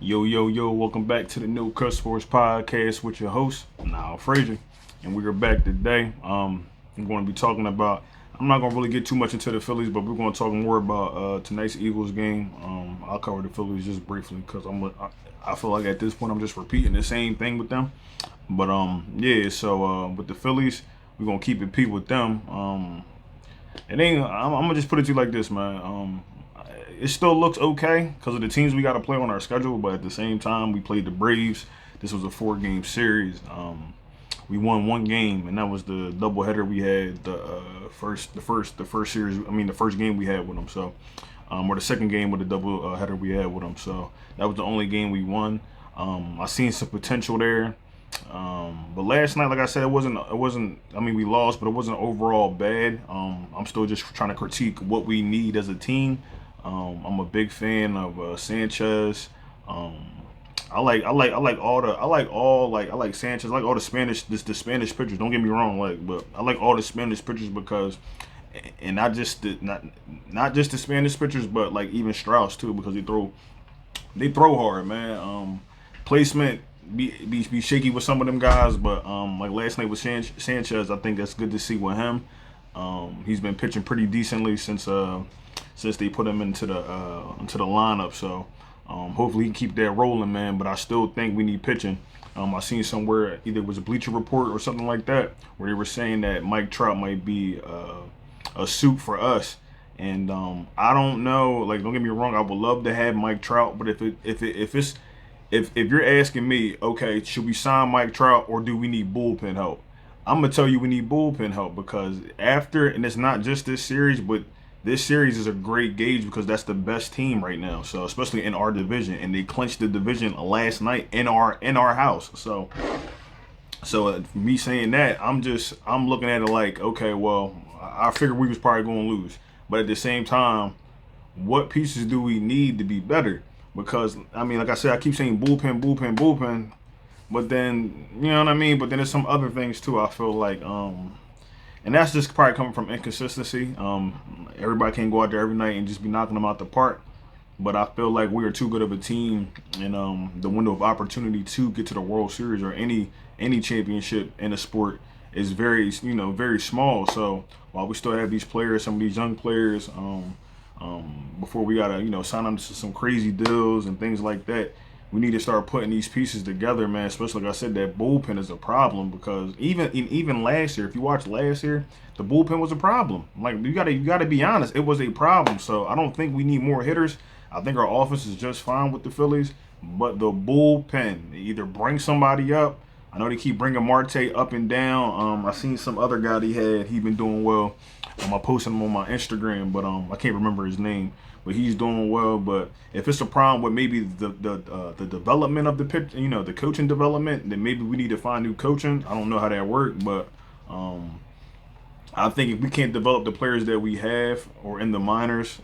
Yo, yo, yo, welcome back to the No Cuss Sports Podcast with your host, Niall Frazier. And we are back today. I'm going to be talking about, I'm not going to really get too much into the Phillies, but we're going to talk more about tonight's Eagles game. I'll cover the Phillies just briefly because I feel like at this point I'm just repeating the same thing with them. But yeah, so with the Phillies, we're going to keep it peep with them. I'm gonna just put it to you like this, man. It still looks okay because of the teams we got to play on our schedule, but at the same time, we played the Braves. This was a 4-game series. We won one game, and that was the doubleheader we had the first series. I mean, the first game we had with them. So, or the second game with the double header we had with them. So that was the only game we won. I seen some potential there. But last night, like I said, it wasn't. I mean, we lost, but it wasn't overall bad. I'm still just trying to critique what we need as a team. I'm a big fan of Sanchez. I like Sanchez. I like all the the Spanish pitchers. Don't get me wrong, but I like all the Spanish pitchers because, and not just the Spanish pitchers, but like even Strauss too because they throw hard, man. Placement be shaky with some of them guys, but like last night with Sanchez, I think that's good to see with him. He's been pitching pretty decently since they put him into the lineup. So hopefully he can keep that rolling, man. But I still think we need pitching. I seen somewhere either it was a Bleacher Report or something like that where they were saying that Mike Trout might be a suit for us. And I don't know. Like, don't get me wrong. I would love to have Mike Trout, but if you're asking me, okay, should we sign Mike Trout or do we need bullpen help? I'm gonna tell you we need bullpen help because and it's not just this series, but this series is a great gauge because that's the best team right now. So especially in our division, and they clinched the division last night in our house. So me saying that, I'm looking at it like, okay, well, I figured we was probably going to lose, but at the same time, what pieces do we need to be better? Because I mean, like I said, I keep saying bullpen, bullpen, bullpen, but then you know what I mean. But then there's some other things too. I feel like, and that's just probably coming from inconsistency. Everybody can't go out there every night and just be knocking them out the park. But I feel like we are too good of a team, and the window of opportunity to get to the World Series or any championship in a sport is very small. So while we still have these players, some of these young players, before we gotta sign them to some crazy deals and things like that, we need to start putting these pieces together, man. Especially like I said, that bullpen is a problem because even last year, if you watch last year, the bullpen was a problem. Like you gotta be honest, it was a problem. So I don't think we need more hitters. I think our offense is just fine with the Phillies, but the bullpen, either bring somebody up. I know they keep bringing Marte up and down. I seen some other guy he been doing well. I posted him on my Instagram, but I can't remember his name. But he's doing well. But if it's a problem with maybe the development of the pitch, the coaching development, then maybe we need to find new coaching. I don't know how that works, but I think if we can't develop the players that we have or in the minors,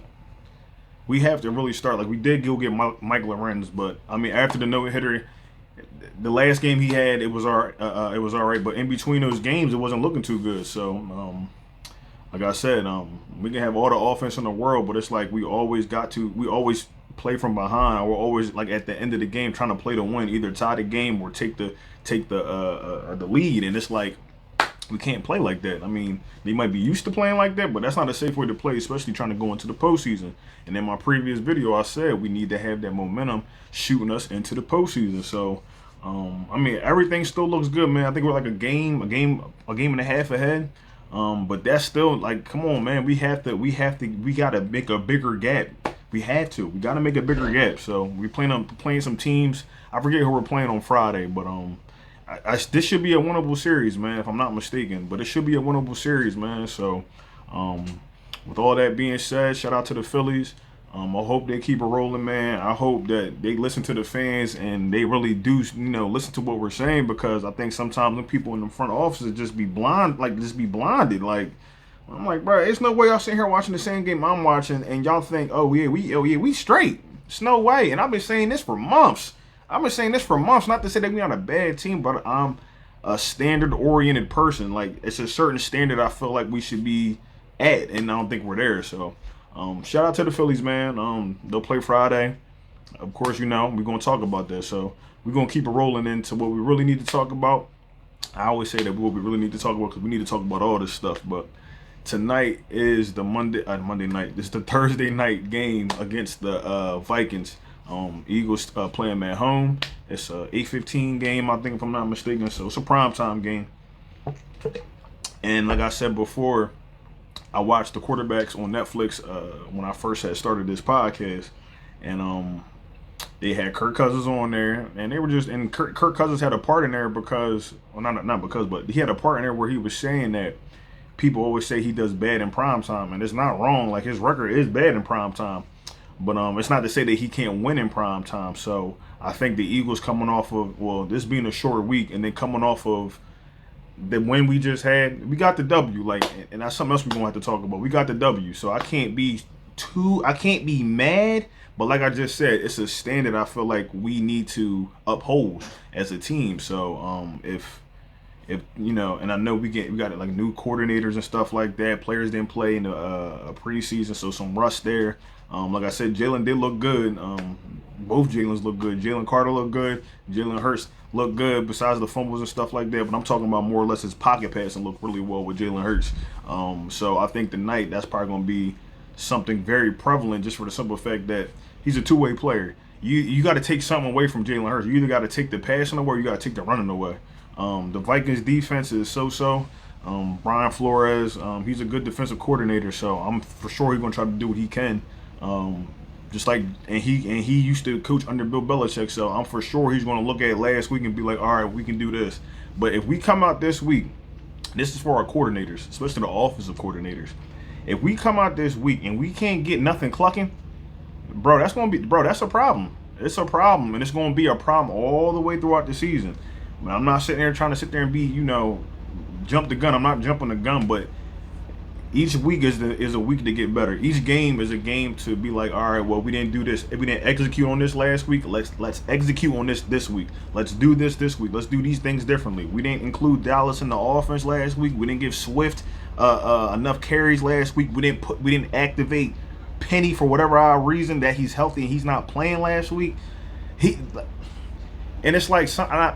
we have to really start. Like we did go get Mike Lorenz, but I mean after the no hitter, the last game he had, it was all right. But in between those games, it wasn't looking too good. So like I said, we can have all the offense in the world, but it's like we always play from behind, or we're always like at the end of the game trying to play to win, either tie the game or take the lead, and it's like we can't play like that. I mean, they might be used to playing like that, but that's not a safe way to play, especially trying to go into the postseason. And in my previous video, I said we need to have that momentum shooting us into the postseason. So, I mean, everything still looks good, man. I think we're like a game and a half ahead. But that's still like, come on, man. We gotta make a bigger gap. We gotta make a bigger gap. So we playing some teams. I forget who we're playing on Friday, but this should be a winnable series, man, if I'm not mistaken. But it should be a winnable series, man. So, with all that being said, shout out to the Phillies. I hope they keep it rolling, man. I hope that they listen to the fans and they really do, listen to what we're saying, because I think sometimes the people in the front offices just be blinded. Like, I'm like, bro, it's no way y'all sitting here watching the same game I'm watching and y'all think, oh yeah, we straight. It's no way. And I've been saying this for months. Not to say that we on a bad team, but I'm a standard-oriented person. Like, it's a certain standard I feel like we should be at, and I don't think we're there. So, shout out to the Phillies, man. They'll play Friday. of course, we're gonna talk about that. So we're gonna keep it rolling into what we really need to talk about. I always say that what we really need to talk about because we need to talk about all this stuff. But tonight is the Monday night. This is the Thursday night game against the Vikings. Eagles playing at home. It's a 8:15 game, I think, if I'm not mistaken. So it's a primetime game. And like I said before, I watched the quarterbacks on Netflix when I first had started this podcast, and they had Kirk Cousins on there, and they were and Kirk Cousins had a part in there because, well, not because, but he had a part in there where he was saying that people always say he does bad in prime time, and it's not wrong. Like, his record is bad in prime time, but it's not to say that he can't win in prime time. So I think the Eagles coming off of, well, this being a short week, and then coming off of the win we just had, we got the W. Like, and that's something else we're gonna have to talk about. We got the W, so I can't be mad. But like I just said, it's a standard I feel like we need to uphold as a team. So if and I know we got like new coordinators and stuff like that. Players didn't play in the preseason, so some rust there. Like I said, Jalen did look good. Both Jalen's look good. Jalen Carter looked good. Jalen Hurts looked good, besides the fumbles and stuff like that. But I'm talking about more or less his pocket passing looked really well with Jalen Hurts. So I think tonight that's probably going to be something very prevalent, just for the simple fact that he's a two-way player. You got to take something away from Jalen Hurts. You either got to take the passing away or you got to take the running away. The Vikings defense is so-so. Brian Flores, he's a good defensive coordinator, so I'm for sure he's going to try to do what he can. Just like, and he used to coach under Bill Belichick, so I'm for sure he's going to look at last week and be like, all right, we can do this. But if we come out this week, this is for our coordinators, especially the offensive coordinators. If we come out this week and we can't get nothing clucking, that's a problem. It's a problem, and it's going to be a problem all the way throughout the season. I mean, I'm not sitting there trying to sit there and be, jump the gun. I'm not jumping the gun, but each week is a week to get better. Each game is a game to be like, all right, well, we didn't do this. If we didn't execute on this last week, let's execute on this week. Let's do this week. Let's do these things differently. We didn't include Dallas in the offense last week. We didn't give Swift enough carries last week. We didn't activate Penny for whatever our reason that he's healthy and he's not playing last week. And it's like, I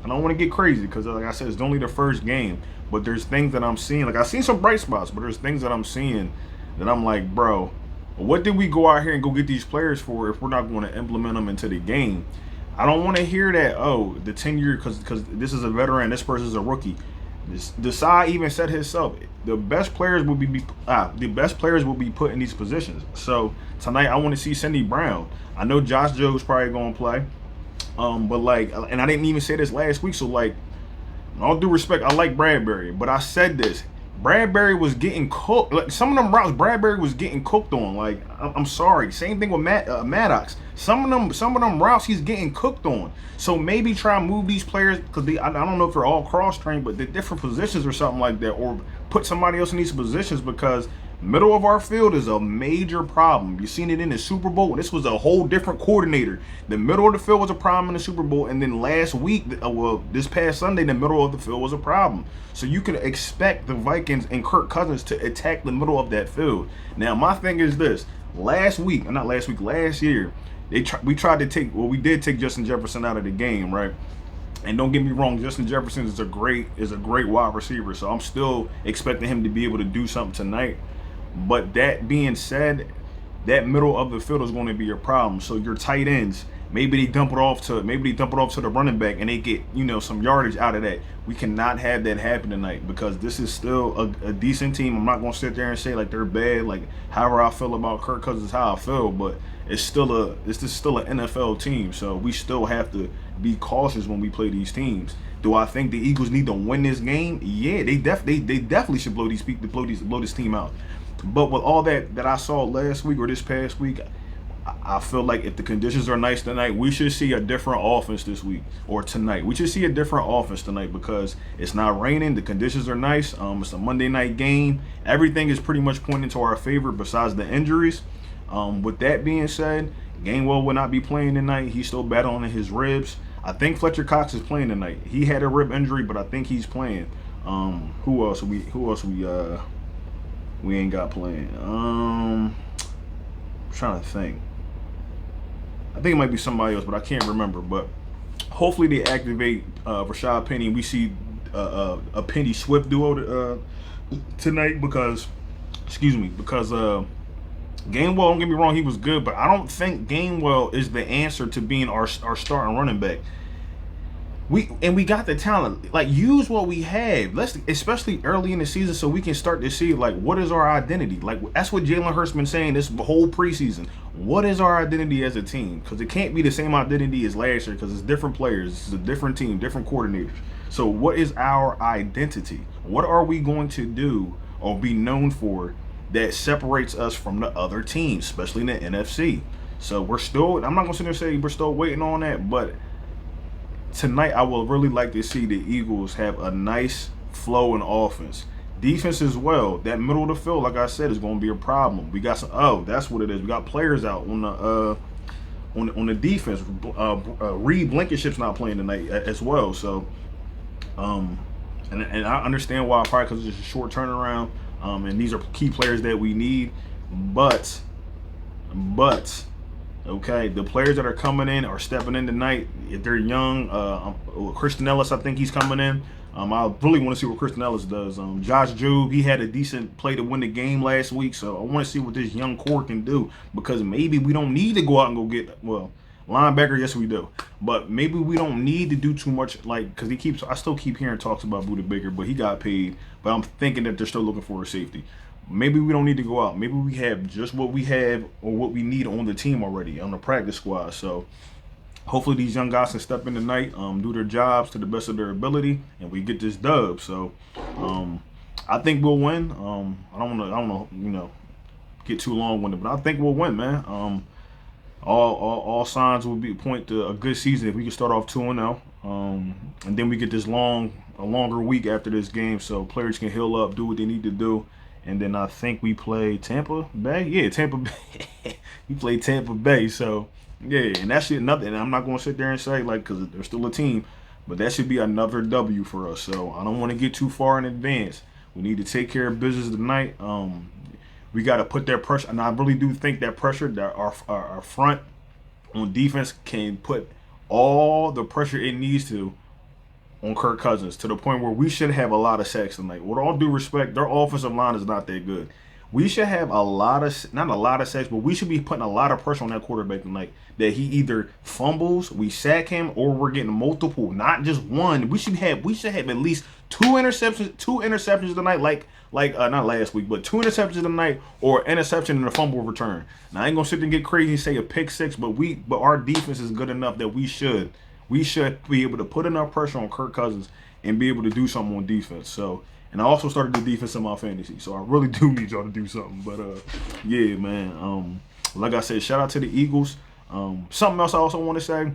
don't want to get crazy because, like I said, it's only the first game. But there's things that I'm seeing. Like, I've seen some bright spots, but there's things that I'm seeing that I'm like, bro, what did we go out here and go get these players for if we're not going to implement them into the game? I don't want to hear that, oh, the 10-year, because this is a veteran, this person's a rookie. Desai even said himself, the best players will be put in these positions. So tonight I want to see Cindy Brown. I know Josh Joe's probably going to play. But like, and I didn't even say this last week, so like, all due respect, I like Bradbury, but I said this. Bradbury was getting cooked. Like, some of them routes, Bradbury was getting cooked on. Like, I'm sorry. Same thing with Maddox. Some of them routes he's getting cooked on. So maybe try and move these players, because I don't know if they're all cross-trained, but they're different positions or something like that, or put somebody else in these positions, because middle of our field is a major problem. You've seen it in the Super Bowl. This was a whole different coordinator. The middle of the field was a problem in the Super Bowl, and then last week, this past Sunday, the middle of the field was a problem. So you can expect the Vikings and Kirk Cousins to attack the middle of that field. Now, my thing is this. Last year, we did take Justin Jefferson out of the game, right? And don't get me wrong, Justin Jefferson is a great wide receiver, so I'm still expecting him to be able to do something tonight. But that being said, that middle of the field is going to be a problem. So your tight ends, maybe they dump it off to the running back and they get, some yardage out of that. We cannot have that happen tonight, because this is still a decent team. I'm not going to sit there and say like they're bad. Like, however I feel about Kirk Cousins is how I feel, but it's still an NFL team. So we still have to be cautious when we play these teams. Do I think the Eagles need to win this game? Yeah, they definitely should blow this team out. But with all that I saw last week or this past week, I feel like if the conditions are nice tonight, we should see a different offense this week or tonight. We should see a different offense tonight because it's not raining. The conditions are nice. It's a Monday night game. Everything is pretty much pointing to our favor besides the injuries. With that being said, Gainwell will not be playing tonight. He's still battling his ribs. I think Fletcher Cox is playing tonight. He had a rib injury, but I think he's playing. Who else we ain't got playing? I'm trying to think. I think it might be somebody else, but I can't remember. But hopefully they activate Rashad Penny and we see a Penny Swift duo tonight because, excuse me, because Gainwell, don't get me wrong, he was good, but I don't think Gainwell is the answer to being our starting running back. We got the talent. Like, use what we have. Let's, especially early in the season, so we can start to see like what is our identity. Like, that's what Jalen Hurts been saying this whole preseason. What is our identity as a team? Because it can't be the same identity as last year because it's different players. It's a different team, different coordinators. So what is our identity? What are we going to do or be known for that separates us from the other teams, especially in the NFC? So we're still, I'm not going to sit there and say we're still waiting on that, but tonight I will really like to see the Eagles have a nice flow in offense. Defense as well. That middle of the field, like I said, is going to be a problem. We got some, that's what it is. We got players out on the defense. Reed Blankenship's not playing tonight as well. So, and I understand why, probably because it's just a short turnaround. And these are key players that we need. But, okay, the players that are coming in are stepping in tonight. If they're young, Christian Ellis, I think he's coming in. I really want to see what Christian Ellis does. Josh Jobe, he had a decent play to win the game last week, so I want to see what this young core can do because maybe we don't need to go out and go get, well, linebacker, yes we do, but maybe we don't need to do too much, like, because I still keep hearing talks about Budda Baker, but he got paid, but I'm thinking that they're still looking for a safety. Maybe we don't need to go out. Maybe we have just what we have or what we need on the team already, on the practice squad. So hopefully these young guys can step in tonight, do their jobs to the best of their ability, and we get this dub. So I think we'll win. I don't want to, get too long-winded, but I think we'll win, man. All signs will point to a good season if we can start off 2-0, and then we get this a longer week after this game, so players can heal up, do what they need to do. And then I think we play Tampa Bay. Yeah, Tampa Bay. We play Tampa Bay. So, yeah, and that should nothing. And I'm not going to sit there and say, like, because they're still a team, but that should be another W for us. So I don't want to get too far in advance. We need to take care of business tonight. We got to put that pressure. And I really do think that pressure, that our front on defense can put all the pressure it needs to on Kirk Cousins to the point where we should have a lot of sacks tonight. With all due respect, their offensive line is not that good. We should have not a lot of sacks, but we should be putting a lot of pressure on that quarterback tonight. That he either fumbles, we sack him, or we're getting multiple, not just one. We should have at least two interceptions tonight, like not last week, but 2 interceptions tonight, or an interception and a fumble return. Now I ain't gonna sit there and get crazy and say a pick six, but our defense is good enough that we should be able to put enough pressure on Kirk Cousins and be able to do something on defense. So, and I also started the defense in my fantasy, so I really do need y'all to do something. But yeah, man. Like I said, shout out to the Eagles. Something else I also want to say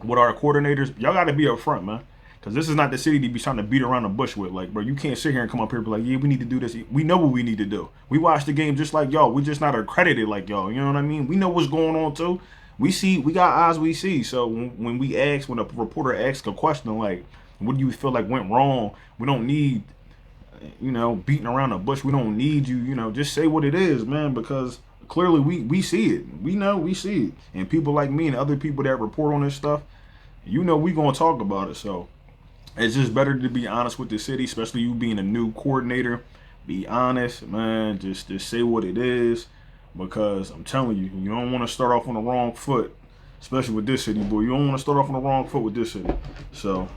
with our coordinators, y'all got to be up front, man, because this is not the city to be trying to beat around the bush with. Like, bro, you can't sit here and come up here and be like, yeah, we need to do this. We know what we need to do. We watch the game just like y'all. We just not accredited like y'all. You know what I mean? We know what's going on too. We got eyes we see. So when a reporter asks a question like, what do you feel like went wrong? We don't need, beating around the bush. We don't need you, just say what it is, man, because clearly we see it. We see it. And people like me and other people that report on this stuff, we going to talk about it. So it's just better to be honest with the city, especially you being a new coordinator. Be honest, man. Just say what it is. Because I'm telling you, you don't want to start off on the wrong foot, especially with this city, boy. You don't want to start off on the wrong foot with this city. So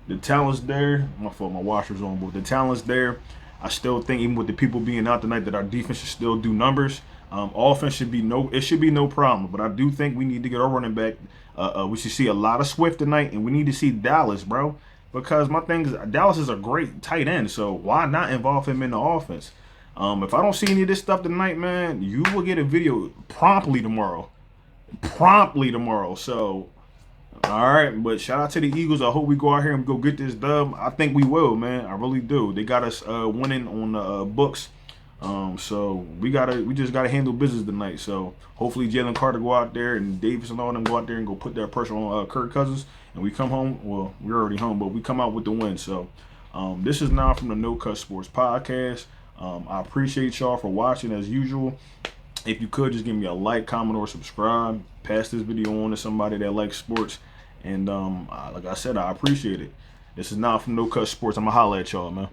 the talent's there. My fault, my washer's on, but the talent's there. I still think even with the people being out tonight that our defense should still do numbers. Offense should be no problem. But I do think we need to get our running back. We should see a lot of Swift tonight, and we need to see Dallas, bro. Because my thing is, Dallas is a great tight end, so why not involve him in the offense? If I don't see any of this stuff tonight, man, you will get a video promptly tomorrow. So, all right, but shout out to the Eagles. I hope we go out here and go get this dub. I think we will, man. I really do. They got us winning on the books. So we just gotta handle business tonight. So hopefully Jalen Carter go out there and Davis and all them go out there and go put that pressure on Kirk Cousins, and we come home. Well, we're already home, but we come out with the win. So this is now from the No Cut Sports Podcast. I appreciate y'all for watching as usual. If you could just give me a like, comment, or subscribe. Pass this video on to somebody that likes sports. And like I said, I appreciate it. This is not from No Cut Sports. I'm going to holler at y'all, man.